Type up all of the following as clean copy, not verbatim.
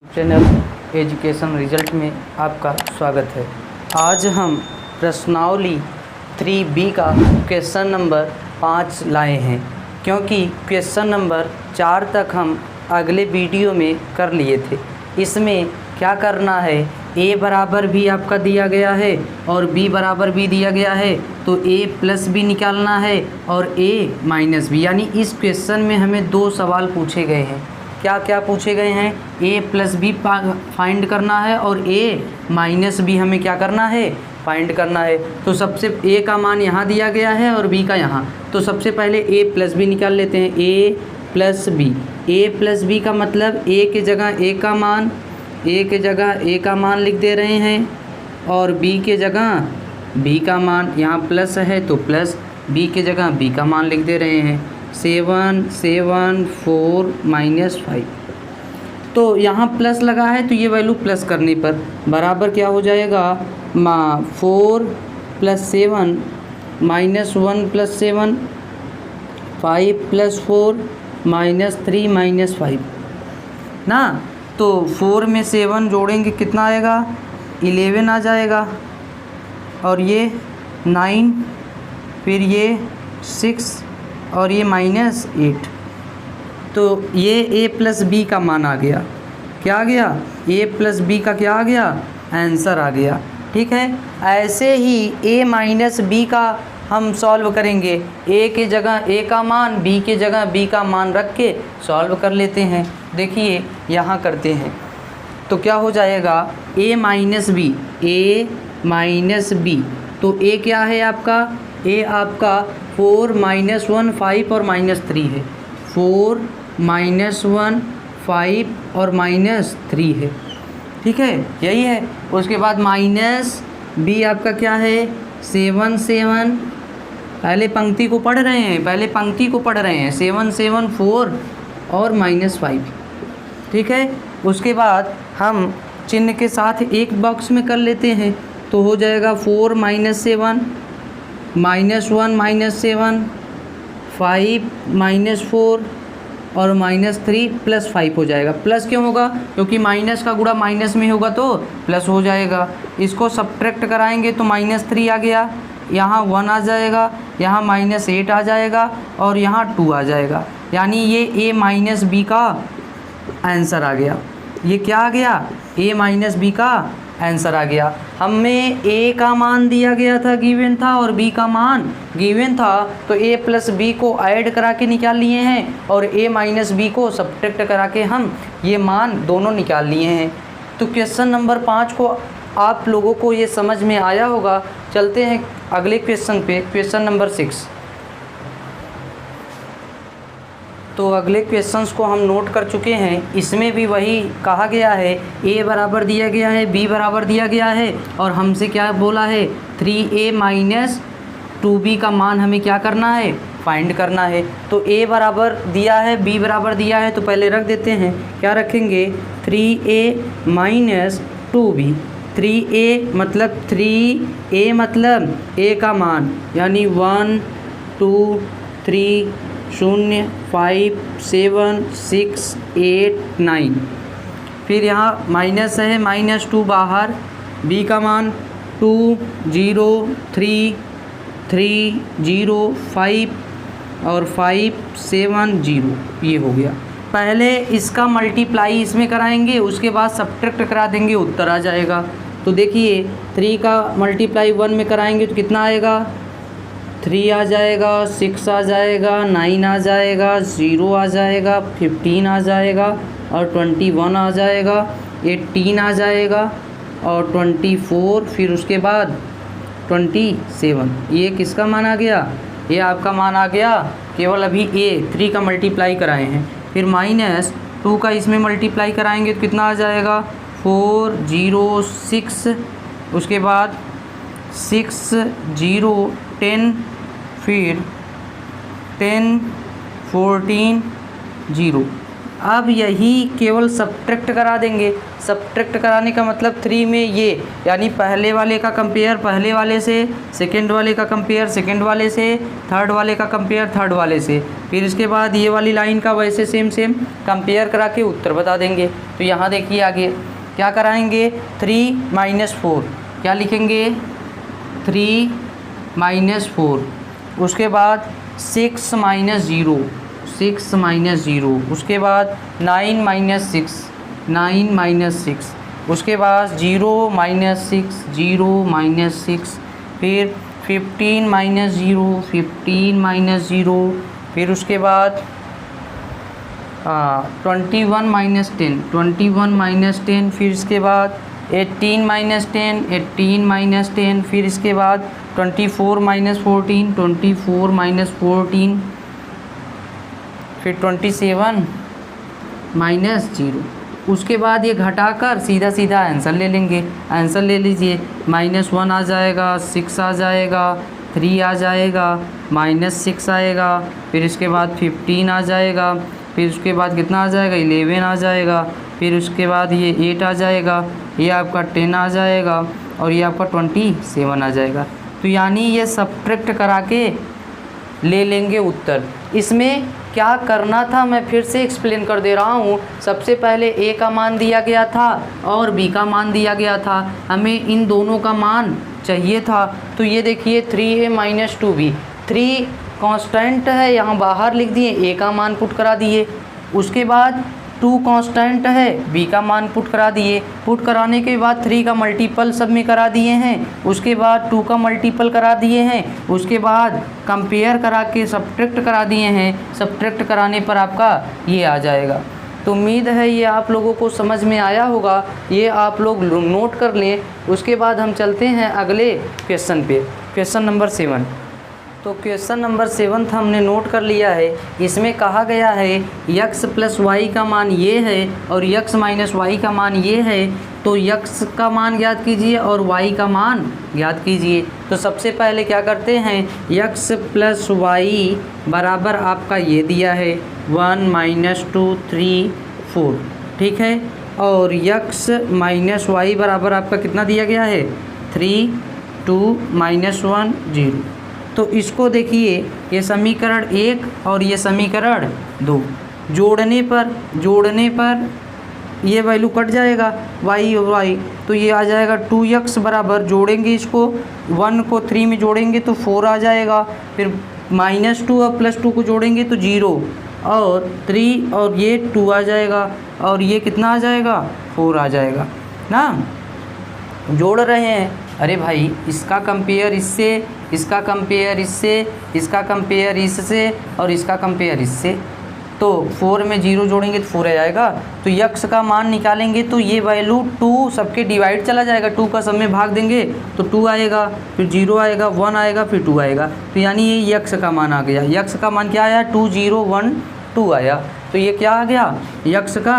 Channel education result में आपका स्वागत है। आज हम प्रश्नावली 3B का क्वेश्चन नंबर 5 लाए हैं, क्योंकि क्वेश्चन नंबर 4 तक हम अगले वीडियो में कर लिए थे। इसमें क्या करना है, a बराबर भी आपका दिया गया है और b बराबर भी दिया गया है, तो a प्लस b निकालना है और a माइनस b, यानी इस क्वेश्चन में हमें 2 सवाल पूछे गए हैं। क्या क्या पूछे गए हैं, a प्लस बी फाइंड करना है और a माइनस बी हमें क्या करना है, फाइंड करना है। तो सबसे a का मान यहाँ दिया गया है और b का यहाँ, तो सबसे पहले a प्लस बी निकाल लेते हैं। a plus B, a plus B का मतलब a की जगह a का मान, a की जगह a का मान लिख दे रहे हैं और b की जगह b का मान, यहाँ प्लस है तो प्लस, b की जगह b का मान लिख दे रहे हैं। 7 7 4 -5, तो यहाँ प्लस लगा है तो ये वैल्यू प्लस करने पर बराबर क्या हो जाएगा, 4 + 7 -1 + 7, 5 + 4 -3 -5 ना। तो 4 में 7 जोड़ेंगे कितना आएगा, 11 आ जाएगा, और ये 9, फिर ये 6 और ये -8। तो ये a प्लस बी का मान आ गया। क्या आ गया, a प्लस बी का क्या आ गया, आंसर आ गया। ठीक है, ऐसे ही a माइनस बी का हम सॉल्व करेंगे। a की जगह a का मान, b की जगह b का मान रख के सॉल्व कर लेते हैं। देखिए यहाँ करते हैं तो क्या हो जाएगा, a minus B, a minus B, तो a क्या है आपका, a आपका 4 -1 5 और -3 है। 4 -1 5 और -3 है। ठीक है, यही है। उसके बाद माइनस बी आपका क्या है, 7 7, पहले पंक्ति को पढ़ रहे हैं, 7 7 4 और -5। ठीक है, उसके बाद हम चिन्ह के साथ एक बॉक्स में कर लेते हैं, तो हो जाएगा 4 - 7 -1 -7, 5 -4 और -3 + 5 हो जाएगा। प्लस क्यों होगा, क्योंकि माइनस का गुणा माइनस में होगा तो प्लस हो जाएगा। इसको सब्ट्रैक्ट कराएंगे तो -3 आ गया, यहाँ 1 आ जाएगा, यहाँ -8 आ जाएगा और यहाँ 2 आ जाएगा, यानी ये a माइनस बी का आंसर आ गया। ये क्या आ गया, a माइनस बी का आंसर आ गया। हमें a का मान दिया गया था, गिवन था, और b का मान गिवन था, तो a प्लस बी को ऐड करा के निकाल लिए हैं और a माइनस बी को सब्ट्रैक्ट करा के हम ये मान दोनों निकाल लिए हैं। तो क्वेश्चन नंबर 5 को आप लोगों को ये समझ में आया होगा। चलते हैं अगले क्वेश्चन पे, क्वेश्चन नंबर 6। तो अगले क्वेश्चंस को हम नोट कर चुके हैं। इसमें भी वही कहा गया है, a बराबर दिया गया है, b बराबर दिया गया है, और हमसे क्या बोला है, 3a - 2b का मान हमें क्या करना है, फाइंड करना है। तो a बराबर दिया है, b बराबर दिया है, तो पहले रख देते हैं। क्या रखेंगे, 3a - 2b। 3a मतलब a का मान, यानी 1 2 3 0 5 7 6 8 9, फिर यहाँ माइनस है, -2 बाहर, b का मान 2 0 3 3 0 5 और 5 7 0, ये हो गया। पहले इसका मल्टीप्लाई इसमें कराएंगे, उसके बाद सब्ट्रैक्ट करा देंगे, उत्तर आ जाएगा। तो देखिए 3 का मल्टीप्लाई 1 में कराएंगे तो कितना आएगा, 3 आ जाएगा, 6 आ जाएगा, 9 आ जाएगा, 0 आ जाएगा, 15 आ जाएगा और 21 आ जाएगा, 18 आ जाएगा और 24, फिर उसके बाद 27। ये किसका मान आ गया, ये आपका मान आ गया। केवल अभी a 3 का मल्टीप्लाई कराए हैं। फिर -2 का इसमें मल्टीप्लाई कराएंगे तो कितना आ जाएगा, 4 0 6, उसके बाद 6 0 10, फिर 10 14 0, अब यही केवल सब्ट्रैक्ट करा देंगे। सब्ट्रैक्ट कराने का मतलब 3 में ये, यानी पहले वाले का कंपेयर पहले वाले से, सेकंड वाले का कंपेयर सेकंड वाले से, थर्ड वाले का कंपेयर थर्ड वाले से, फिर इसके बाद ये वाली लाइन का वैसे सेम सेम कंपेयर करा के उत्तर बता देंगे। तो यहाँ देखिए आगे क्या कराएंगे, 3 - 4 क्या लिखेंगे, 3 - 4, उसके बाद 6 - 0, 6 - 0, उसके बाद 9 - 6, 9 - 6, उसके बाद 0 - 6, 0 - 6, फिर 15 - 0, 15 - 0, फिर उसके बाद 21 - 10, 21 - 10, फिर इसके बाद 18 - 10, 18 - 10, फिर इसके बाद 24 - 14, 24 - 14, फिर 27 - 0। उसके बाद ये घटाकर सीधा सीधा आंसर ले लेंगे। आंसर ले लीजिए, -1 आ जाएगा, 6 आ जाएगा, 3 आ जाएगा, -6 आएगा, फिर इसके बाद 15 आ जाएगा, फिर उसके बाद कितना आ जाएगा, 11 आ जाएगा, फिर उसके बाद ये 8 आ जाएगा, ये आपका 10 आ जाएगा, और ये आपका 27 आ जाएगा। तो यानी ये सब्ट्रैक्ट करा के ले लेंगे उत्तर। इसमें क्या करना था मैं फिर से एक्सप्लेन कर दे रहा हूँ। सबसे पहले ए का मान दिया गया था और बी का मान दिया गया था, हमें इन दोनों का मान चाहिए था। तो ये देखिए 3a - 2b, 3 कांस्टेंट है, यहाँ बाहर लिख दिए, ए का मान पुट करा दिए, उसके बाद 2 कांस्टेंट है, बी का मान पुट करा दिए, पुट कराने के बाद 3 का मल्टीपल सब में करा दिए हैं, उसके बाद 2 का मल्टीपल करा दिए हैं, उसके बाद कंपेयर करा के सब्ट्रैक्ट करा दिए हैं। सब्ट्रैक्ट कराने पर आपका ये आ जाएगा। तो उम्मीद है ये आप लोगों को समझ में आया होगा, ये आप लोग नोट कर लें। उसके बाद हम चलते हैं अगले क्वेश्चन पे, क्वेश्चन नंबर 7। तो क्वेश्चन नंबर 7 हमने नोट कर लिया है। इसमें कहा गया है x + y का मान ये है और x - y का मान ये है, तो x का मान ज्ञात कीजिए और y का मान ज्ञात कीजिए। तो सबसे पहले क्या करते हैं, x + y बराबर आपका ये दिया है 1 - 2 3 4, ठीक है, और x - y बराबर आपका कितना दिया गया है, 3 2 -1 0। तो इसको देखिए, ये समीकरण 1 और ये समीकरण 2 जोड़ने पर ये वैल्यू कट जाएगा y और y, तो ये आ जाएगा 2x बराबर, जोड़ेंगे इसको, 1 को 3 में जोड़ेंगे तो 4 आ जाएगा, फिर -2 और +2 को जोड़ेंगे तो 0 और 3 और ये 2 आ जाएगा, और ये कितना आ जाएगा, 4 आ जाएगा ना। जोड़ रहे हैं, अरे भाई इसका कंपेयर इससे, इसका कंपेयर इससे, इसका कंपेयर इससे और इसका कंपेयर इससे, तो 4 में 0 जोड़ेंगे तो 4 आ जाएगा। तो x का मान निकालेंगे तो ये वैल्यू 2 सबके डिवाइड चला जाएगा, 2 का सब में भाग देंगे तो 2 आएगा, फिर 0 आएगा, 1 आएगा, फिर 2 आएगा। तो यानी ये x का मान आ गया। x का मान क्या आया, 2 0 1 2 आया, तो ये क्या आ गया, x का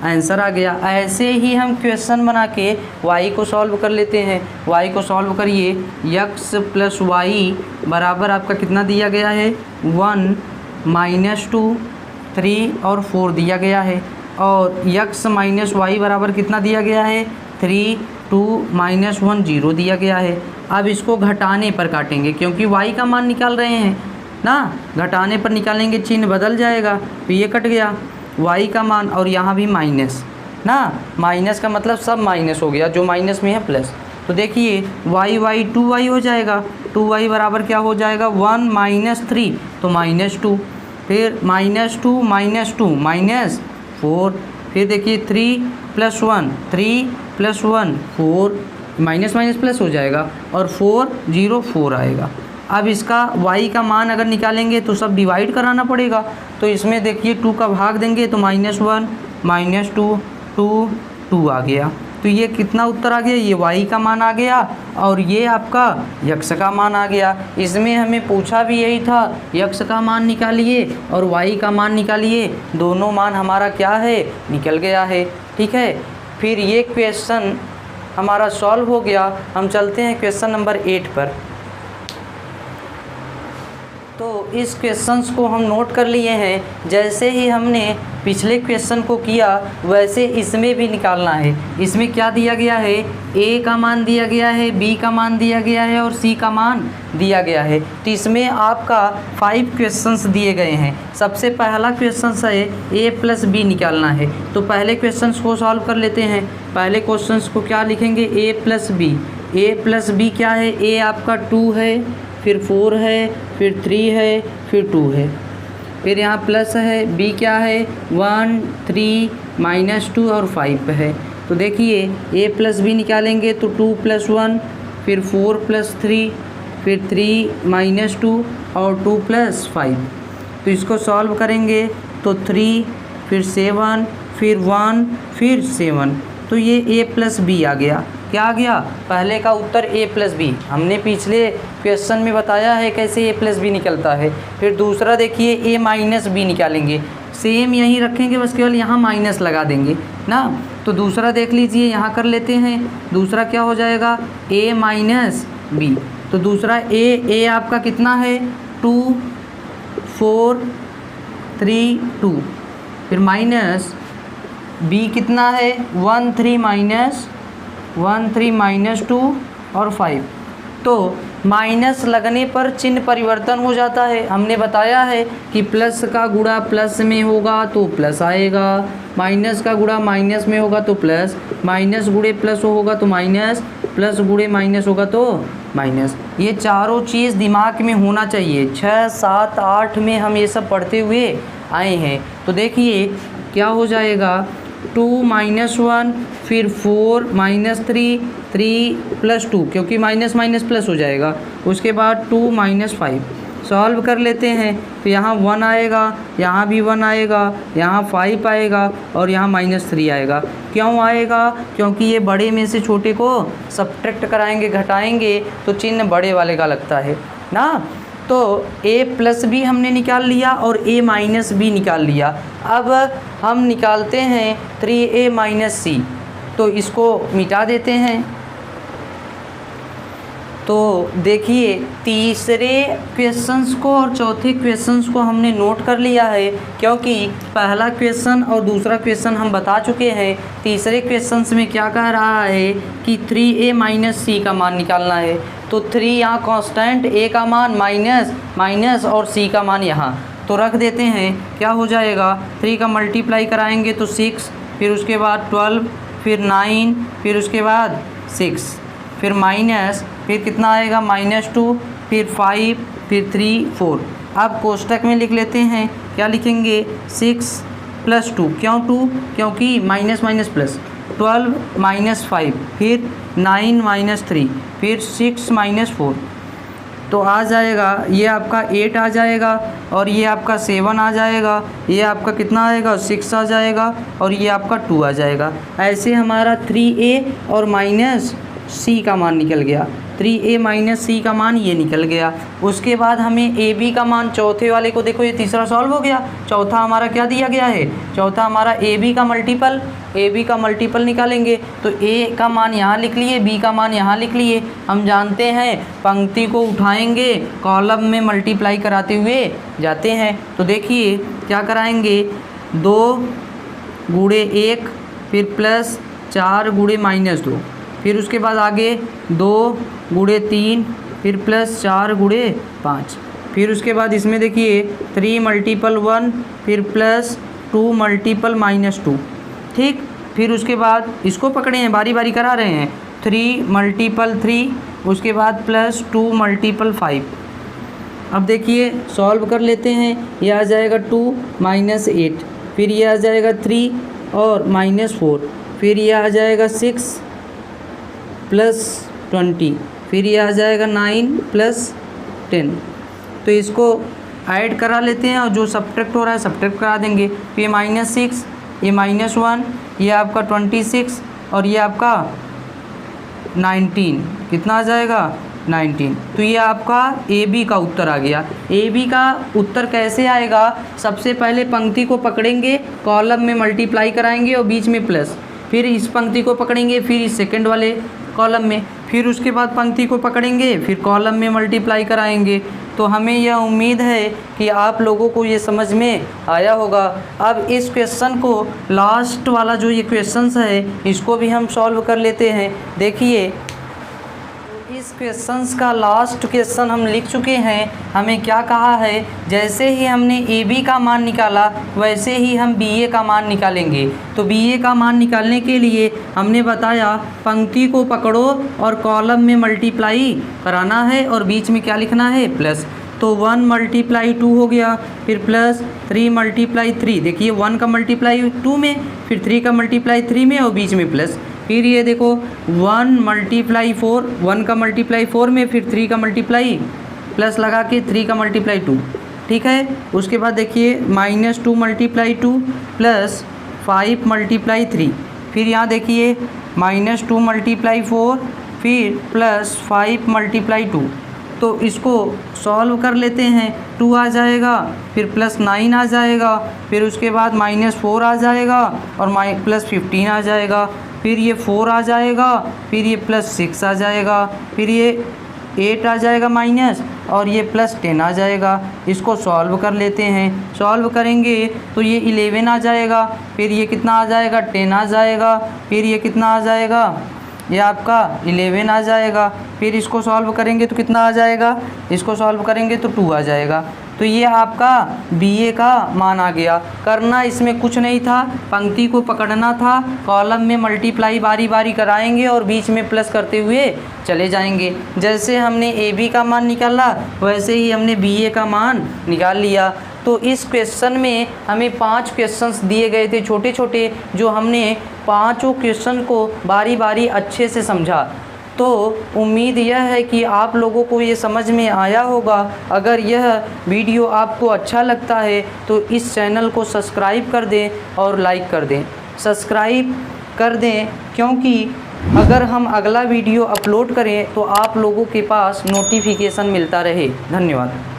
आंसर आ गया। ऐसे ही हम क्वेश्चन बना के y को सॉल्व कर लेते हैं। y को सॉल्व करिए, x + y बराबर आपका कितना दिया गया है, 1 - 2 3 और 4 दिया गया है, और x - y बराबर कितना दिया गया है, 3 2 -1 0 दिया गया है। अब इसको घटाने पर काटेंगे क्योंकि y का मान निकाल रहे हैं ना, घटाने पर निकालेंगे चिन्ह बदल जाएगा, तो ये कट गया y का मान, और यहाँ भी माइनस ना, माइनस का मतलब सब माइनस हो गया, जो माइनस में है प्लस। तो देखिए y 2y हो जाएगा, 2y बराबर क्या हो जाएगा, 1 - 3 तो -2, फिर -2 - 2 -4, फिर देखिए 3 + 1 3 + 1 4, माइनस माइनस प्लस हो जाएगा, और 4 0 4 आएगा। अब इसका y का मान अगर निकालेंगे तो सब डिवाइड कराना पड़ेगा, तो इसमें देखिए 2 का भाग देंगे तो -1 -2 2 2 आ गया। तो ये कितना उत्तर आ गया, ये y का मान आ गया और ये आपका x का मान आ गया। इसमें हमें पूछा भी यही था, x का मान निकालिए और y का मान निकालिए, दोनों मान हमारा क्या है, निकल गया है। ठीक है, फिर ये क्वेश्चन हमारा सॉल्व हो गया। हम चलते हैं क्वेश्चन नंबर 8 पर। तो इस क्वेश्चंस को हम नोट कर लिए हैं। जैसे ही हमने पिछले क्वेश्चन को किया वैसे इसमें भी निकालना है। इसमें क्या दिया गया है, ए का मान दिया गया है, बी का मान दिया गया है और सी का मान दिया गया है। तो इसमें आपका 5 क्वेश्चंस दिए गए हैं। सबसे पहला क्वेश्चन है ए प्लस बी निकालना है। तो पहले क्वेश्चंस को सॉल्व कर लेते हैं। पहले क्वेश्चंस को क्या लिखेंगे, ए प्लस बी। ए प्लस बी क्या है, ए आपका 2 है, फिर 4 है, फिर 3 है, फिर 2 है, फिर यहाँ प्लस है। बी क्या है, 1 3 -2 और 5 है। तो देखिए ए प्लस बी निकालेंगे तो 2 + 1, फिर 4 + 3, फिर 3 -2 और 2 + 5। तो इसको सॉल्व करेंगे तो 3, फिर 7, फिर 1, फिर 7। तो ये ए प्लस बी आ गया। क्या आ गया, पहले का उत्तर ए प्लस बी। हमने पिछले क्वेश्चन में बताया है कैसे ए प्लस बी निकलता है। फिर दूसरा देखिए ए माइनस बी निकालेंगे, सेम यहीं रखेंगे, बस केवल यहाँ माइनस लगा देंगे ना। तो दूसरा देख लीजिए, यहाँ कर लेते हैं। दूसरा क्या हो जाएगा, ए माइनस बी। तो दूसरा ए आपका कितना है, 2 4 3 2, फिर माइनस बी कितना है, 1 3 -2 और 5। तो माइनस लगने पर चिन्ह परिवर्तन हो जाता है। हमने बताया है कि प्लस का गुणा प्लस में होगा तो प्लस आएगा, माइनस का गुणा माइनस में होगा तो प्लस, माइनस गुणे प्लस होगा तो माइनस, प्लस गुणे माइनस होगा तो माइनस। ये चारों चीज़ दिमाग में होना चाहिए। 6 7 8 में हम ये सब पढ़ते हुए आए हैं। तो देखिए क्या हो जाएगा, 2 -1, फिर 4 -3, 3 + 2, क्योंकि माइनस माइनस प्लस हो जाएगा। उसके बाद 2 -5 सॉल्व कर लेते हैं। तो यहाँ 1 आएगा, यहाँ भी 1 आएगा, यहाँ 5 आएगा और यहाँ -3 आएगा। क्यों आएगा, क्योंकि ये बड़े में से छोटे को सब्ट्रैक्ट कराएंगे, घटाएंगे तो चिन्ह बड़े वाले का लगता है ना। तो ए प्लस बी हमने निकाल लिया और ए माइनस बी निकाल लिया। अब हम निकालते हैं 3a - c। तो इसको मिटा देते हैं। तो देखिए तीसरे क्वेश्चंस को और चौथे क्वेश्चंस को हमने नोट कर लिया है, क्योंकि पहला क्वेश्चन और दूसरा क्वेश्चन हम बता चुके हैं। तीसरे क्वेश्चंस में क्या कह रहा है कि 3a - c का मान निकालना है। तो 3 यहाँ कांस्टेंट, a का मान माइनस और c का मान यहाँ तो रख देते हैं। क्या हो जाएगा, 3 का मल्टीप्लाई कराएंगे तो 6, फिर उसके बाद 12, फिर 9, फिर उसके बाद 6, फिर माइनस, फिर कितना आएगा -2, फिर 5, फिर 3 4। अब कोष्टक में लिख लेते हैं। क्या लिखेंगे, 6 + 2। क्यों 2, क्योंकि माइनस माइनस प्लस। 12 -5, फिर 9 -3, फिर 6 -4। तो आ जाएगा, ये आपका 8 आ जाएगा और ये आपका 7 आ जाएगा, ये आपका कितना आएगा, 6 आ जाएगा और ये आपका 2 आ जाएगा। ऐसे हमारा 3a और -c का मान निकल गया। 3a - c का मान ये निकल गया। उसके बाद हमें ए बी का मान, चौथे वाले को देखो, ये तीसरा सॉल्व हो गया। चौथा हमारा क्या दिया गया है, चौथा हमारा ए बी का मल्टीपल निकालेंगे। तो ए का मान यहाँ लिख लिए, बी का मान यहाँ लिख लिए। हम जानते हैं पंक्ति को उठाएंगे, कॉलम में मल्टीप्लाई कराते हुए जाते हैं। तो देखिए क्या कराएंगे, 2 × 1, फिर प्लस 4 × -2, फिर उसके बाद आगे 2 × 3, फिर प्लस 4 × 5, फिर उसके बाद इसमें देखिए 3 × 1, फिर प्लस 2 × -2। ठीक, फिर उसके बाद इसको पकड़े हैं, बारी बारी करा रहे हैं। 3 × 3, उसके बाद प्लस 2 × 5। अब देखिए सॉल्व कर लेते हैं। ये आ जाएगा 2 - 8, फिर ये आ जाएगा 3 और -4, फिर ये आ जाएगा 6 + 20, फिर ये आ जाएगा 9 + 10। तो इसको ऐड करा लेते हैं और जो सब्ट्रैक्ट हो रहा है सब्ट्रैक्ट करा देंगे। तो ये -6, ये -1, ये आपका 26 और ये आपका 19, कितना आ जाएगा, 19। तो ये आपका ए बी का उत्तर आ गया। ए बी का उत्तर कैसे आएगा, सबसे पहले पंक्ति को पकड़ेंगे, कॉलम में मल्टीप्लाई कराएंगे और बीच में प्लस, फिर इस पंक्ति को पकड़ेंगे, फिर इस सेकंड वाले कॉलम में, फिर उसके बाद पंक्ति को पकड़ेंगे, फिर कॉलम में मल्टीप्लाई कराएंगे। तो हमें यह उम्मीद है कि आप लोगों को ये समझ में आया होगा। अब इस क्वेश्चन को, लास्ट वाला जो ये क्वेश्चंस है, इसको भी हम सॉल्व कर लेते हैं। देखिए, इस क्वेश्चंस का लास्ट क्वेश्चन हम लिख चुके हैं। हमें क्या कहा है, जैसे ही हमने ए बी का मान निकाला वैसे ही हम बी ए का मान निकालेंगे। तो बी ए का मान निकालने के लिए हमने बताया पंक्ति को पकड़ो और कॉलम में मल्टीप्लाई कराना है और बीच में क्या लिखना है, प्लस। तो 1 × 2 हो गया, फिर प्लस 3 × 3। देखिए 1 का मल्टीप्लाई 2 में, फिर 3 का मल्टीप्लाई 3 में और बीच में प्लस। फिर ये देखो 1 × 4, 1 का मल्टीप्लाई 4 में, फिर 3 का मल्टीप्लाई प्लस लगा के 3 का मल्टीप्लाई 2। ठीक है। उसके बाद देखिए -2 × 2 प्लस 5 × 3। फिर यहाँ देखिए -2 × 4 फिर प्लस 5 × 2। तो इसको सॉल्व कर लेते हैं। 2 आ जाएगा, फिर प्लस 9 आ जाएगा, फिर उसके बाद -4 आ जाएगा और प्लस 15 आ जाएगा, फिर ये 4 आ जाएगा, फिर ये प्लस 6 आ जाएगा, फिर ये 8 आ जाएगा माइनस और ये प्लस 10 आ जाएगा। इसको सॉल्व कर लेते हैं। सॉल्व करेंगे तो ये 11 आ जाएगा, फिर ये कितना आ जाएगा, 10 आ जाएगा, फिर ये कितना आ जाएगा, ये आपका 11 आ जाएगा। फिर इसको सॉल्व करेंगे तो कितना आ जाएगा, इसको सॉल्व करेंगे तो 2 आ जाएगा। तो ये आपका BA का मान आ गया। करना इसमें कुछ नहीं था, पंक्ति को पकड़ना था, कॉलम में मल्टीप्लाई बारी बारी कराएंगे और बीच में प्लस करते हुए चले जाएंगे। जैसे हमने AB का मान निकाला वैसे ही हमने BA का मान निकाल लिया। तो इस क्वेश्चन में हमें 5 क्वेश्चंस दिए गए थे छोटे छोटे, जो हमने पाँचों क्वेश्चन को बारी बारी अच्छे से समझा। तो उम्मीद यह है कि आप लोगों को ये समझ में आया होगा। अगर यह वीडियो आपको अच्छा लगता है तो इस चैनल को सब्सक्राइब कर दें और लाइक कर दें। सब्सक्राइब कर दें क्योंकि अगर हम अगला वीडियो अपलोड करें तो आप लोगों के पास नोटिफिकेशन मिलता रहे। धन्यवाद।